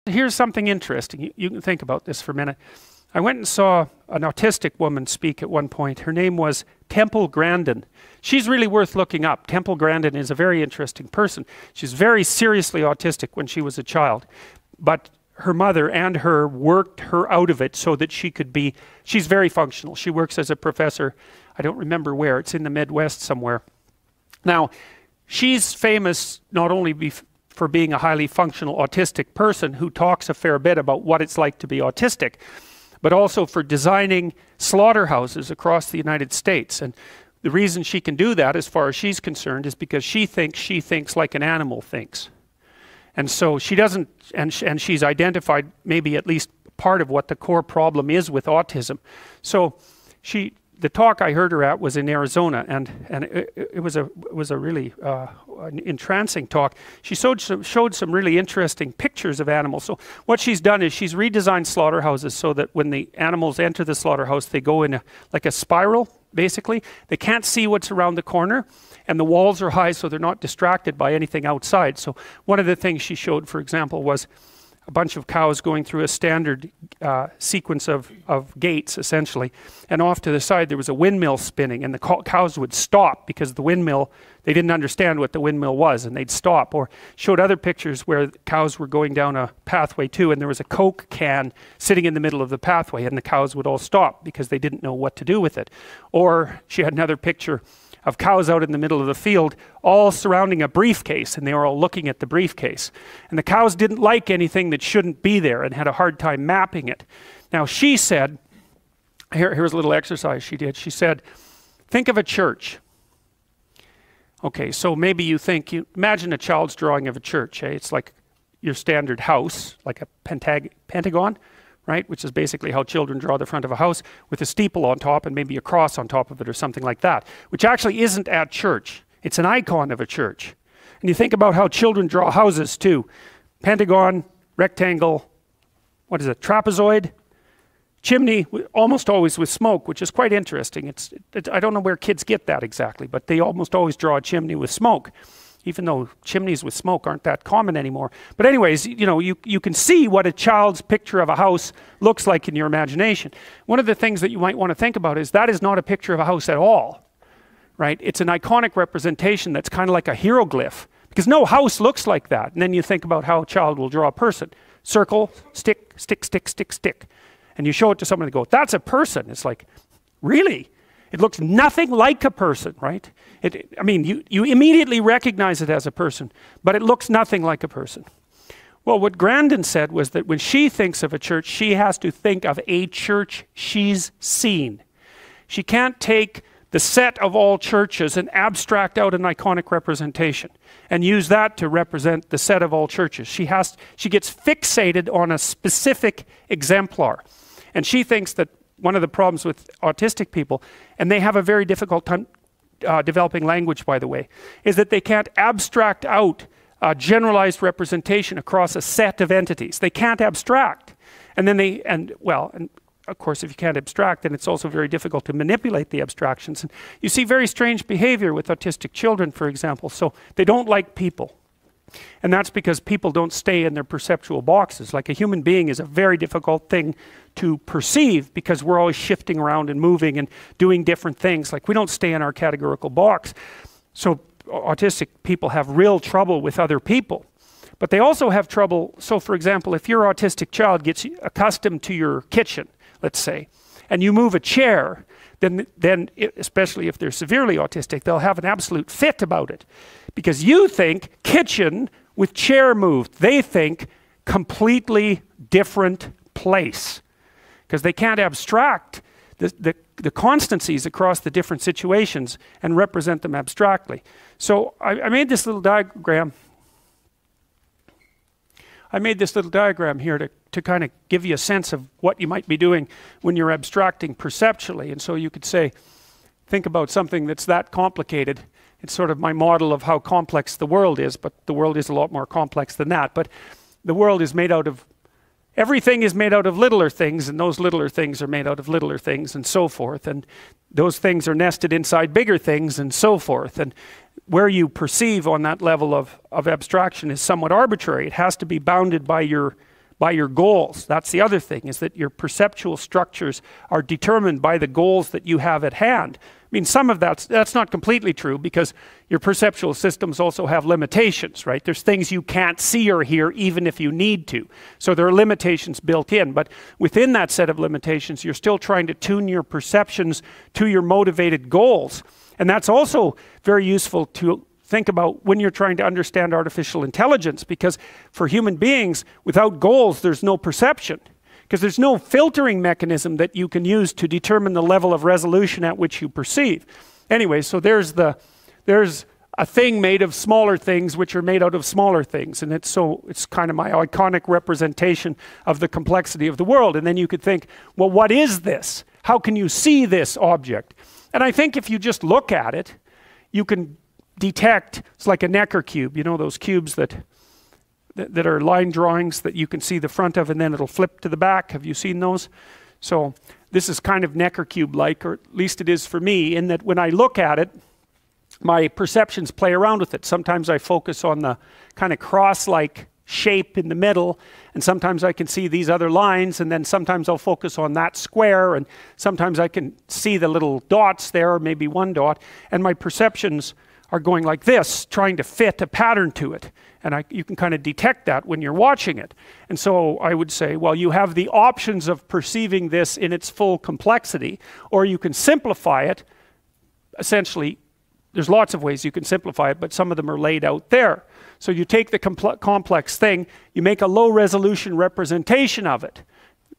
Here's something interesting. You can think about this for a minute. I went and saw an autistic woman speak at one point. Her name was Temple Grandin. She's really worth looking up. Temple Grandin is a very interesting person. She's very seriously autistic when she was a child. But her mother and her worked her out of it so that she could be, she's very functional. She works as a professor, I don't remember where, it's in the Midwest somewhere. Now, she's famous not only for being a highly functional autistic person who talks a fair bit about what it's like to be autistic, but also for designing slaughterhouses across the United States. And the reason she can do that, as far as she's concerned, is because she thinks like an animal thinks. And so she doesn't, and she's identified maybe at least part of what the core problem is with autism. So the talk I heard her at was in Arizona, and it was a really an entrancing talk. She showed some really interesting pictures of animals. So what she's done is she's redesigned slaughterhouses so that when the animals enter the slaughterhouse, they go in like a spiral, basically. They can't see what's around the corner, and the walls are high so they're not distracted by anything outside. So one of the things she showed, for example, was a bunch of cows going through a standard sequence of gates, essentially. And off to the side there was a windmill spinning, and the cows would stop because the windmill, they didn't understand what the windmill was, and they'd stop. Or showed other pictures where cows were going down a pathway too, and there was a Coke can sitting in the middle of the pathway, and the cows would all stop because they didn't know what to do with it. Or she had another picture of cows out in the middle of the field, all surrounding a briefcase, and they were all looking at the briefcase. And the cows didn't like anything that shouldn't be there and had a hard time mapping it. Now she said, here's a little exercise she did. She said, think of a church. Okay, so maybe you imagine a child's drawing of a church. Eh? It's like your standard house, like a pentagon, right? Which is basically how children draw the front of a house, with a steeple on top and maybe a cross on top of it or something like that, which actually isn't at church. It's an icon of a church. And you think about how children draw houses too. Pentagon, rectangle, what is it, trapezoid, chimney, almost always with smoke, which is quite interesting. I don't know where kids get that exactly, but they almost always draw a chimney with smoke, even though chimneys with smoke aren't that common anymore. But anyways, you know, you can see what a child's picture of a house looks like in your imagination. One of the things that you might want to think about is that is not a picture of a house at all, right? It's an iconic representation that's kind of like a hieroglyph, because no house looks like that. And then you think about how a child will draw a person. Circle, stick, stick, stick, stick, stick. And you show it to someone and go, that's a person. It's like, really? It looks nothing like a person, right? I mean, you immediately recognize it as a person, but it looks nothing like a person. Well, what Grandin said was that when she thinks of a church, she has to think of a church she's seen. She can't take the set of all churches and abstract out an iconic representation and use that to represent the set of all churches. She gets fixated on a specific exemplar. And she thinks that one of the problems with autistic people, and they have a very difficult time developing language, by the way, is that they can't abstract out a generalized representation across a set of entities. They can't abstract. And then and of course, if you can't abstract, then it's also very difficult to manipulate the abstractions. And you see very strange behavior with autistic children, for example. So they don't like people. And that's because people don't stay in their perceptual boxes. Like a human being is a very difficult thing to perceive because we're always shifting around and moving and doing different things. Like we don't stay in our categorical box. So autistic people have real trouble with other people. But they also have trouble. So for example, if your autistic child gets accustomed to your kitchen, let's say, and you move a chair, then especially if they're severely autistic, they'll have an absolute fit about it. Because you think kitchen with chair moved. They think completely different place. Because they can't abstract the constancies across the different situations and represent them abstractly. So I made this little diagram. I made this little diagram here to kind of give you a sense of what you might be doing when you're abstracting perceptually. And so you could say, think about something that's that complicated. It's sort of my model of how complex the world is, but the world is a lot more complex than that. But the world is made out of, everything is made out of littler things, and those littler things are made out of littler things, and so forth. And those things are nested inside bigger things, and so forth. And where you perceive on that level of abstraction is somewhat arbitrary. It has to be bounded by your by your goals. That's the other thing, is that your perceptual structures are determined by the goals that you have at hand. I mean, some of that's not completely true, because your perceptual systems also have limitations, right? There's things you can't see or hear even if you need to. So there are limitations built in, but within that set of limitations, you're still trying to tune your perceptions to your motivated goals. And that's also very useful to think about when you're trying to understand artificial intelligence, because for human beings, without goals, there's no perception. Because there's no filtering mechanism that you can use to determine the level of resolution at which you perceive. Anyway, so there's a thing made of smaller things which are made out of smaller things, and it's kind of my iconic representation of the complexity of the world. And then you could think, well, what is this? How can you see this object? And I think if you just look at it, you can detect, it's like a Necker cube, you know, those cubes that are line drawings that you can see the front of and then it'll flip to the back. Have you seen those? So this is kind of Necker cube-like, or at least it is for me, in that when I look at it, my perceptions play around with it. Sometimes I focus on the kind of cross-like shape in the middle, and sometimes I can see these other lines, and then sometimes I'll focus on that square, and sometimes I can see the little dots there, or maybe one dot, and my perceptions are going like this, trying to fit a pattern to it. And you can kind of detect that when you're watching it. And so I would say, well, you have the options of perceiving this in its full complexity, or you can simplify it. Essentially, there's lots of ways you can simplify it, but some of them are laid out there. So you take the complex thing, you make a low resolution representation of it.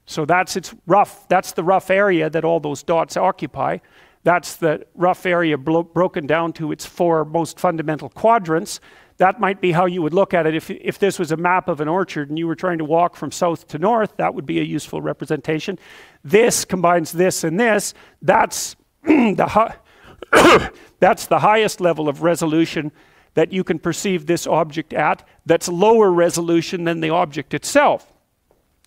So that's the rough area that all those dots occupy. That's the rough area broken down to its 4 most fundamental quadrants. That might be how you would look at it if this was a map of an orchard and you were trying to walk from south to north. That would be a useful representation. This combines this and this. That's that's the highest level of resolution that you can perceive this object at. That's lower resolution than the object itself.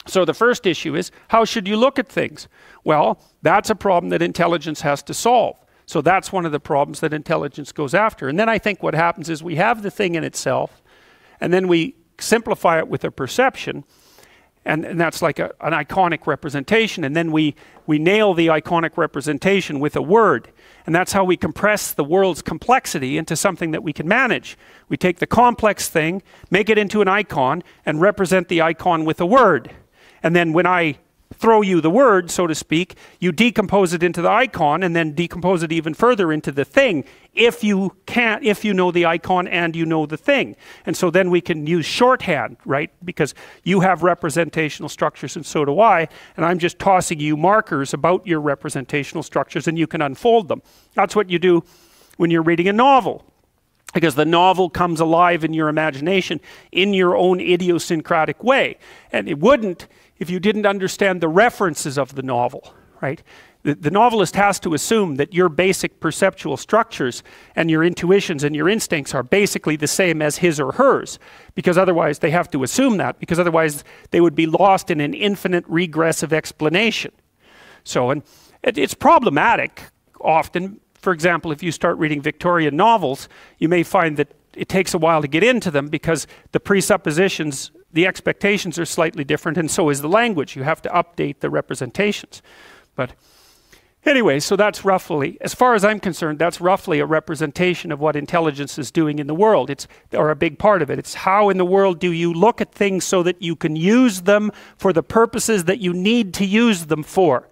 So the first issue is, how should you look at things? Well, that's a problem that intelligence has to solve. So that's one of the problems that intelligence goes after. And then I think what happens is we have the thing in itself, and then we simplify it with a perception, and that's like an iconic representation, and then we nail the iconic representation with a word. And that's how we compress the world's complexity into something that we can manage. We take the complex thing, make it into an icon, and represent the icon with a word. And then when I throw you the word, so to speak, you decompose it into the icon and then decompose it even further into the thing, if you know the icon and you know the thing. And so then we can use shorthand, right? Because you have representational structures and so do I, and I'm just tossing you markers about your representational structures and you can unfold them. That's what you do when you're reading a novel, because the novel comes alive in your imagination in your own idiosyncratic way. And it wouldn't if you didn't understand the references of the novel, right? The novelist has to assume that your basic perceptual structures and your intuitions and your instincts are basically the same as his or hers, because otherwise they have to assume that, because otherwise they would be lost in an infinite regressive explanation. So, and it's problematic often. For example, if you start reading Victorian novels, you may find that it takes a while to get into them because the presuppositions, the expectations are slightly different, and so is the language. You have to update the representations. But anyway, so that's roughly, as far as I'm concerned, that's roughly a representation of what intelligence is doing in the world. Or a big part of it. It's how in the world do you look at things so that you can use them for the purposes that you need to use them for.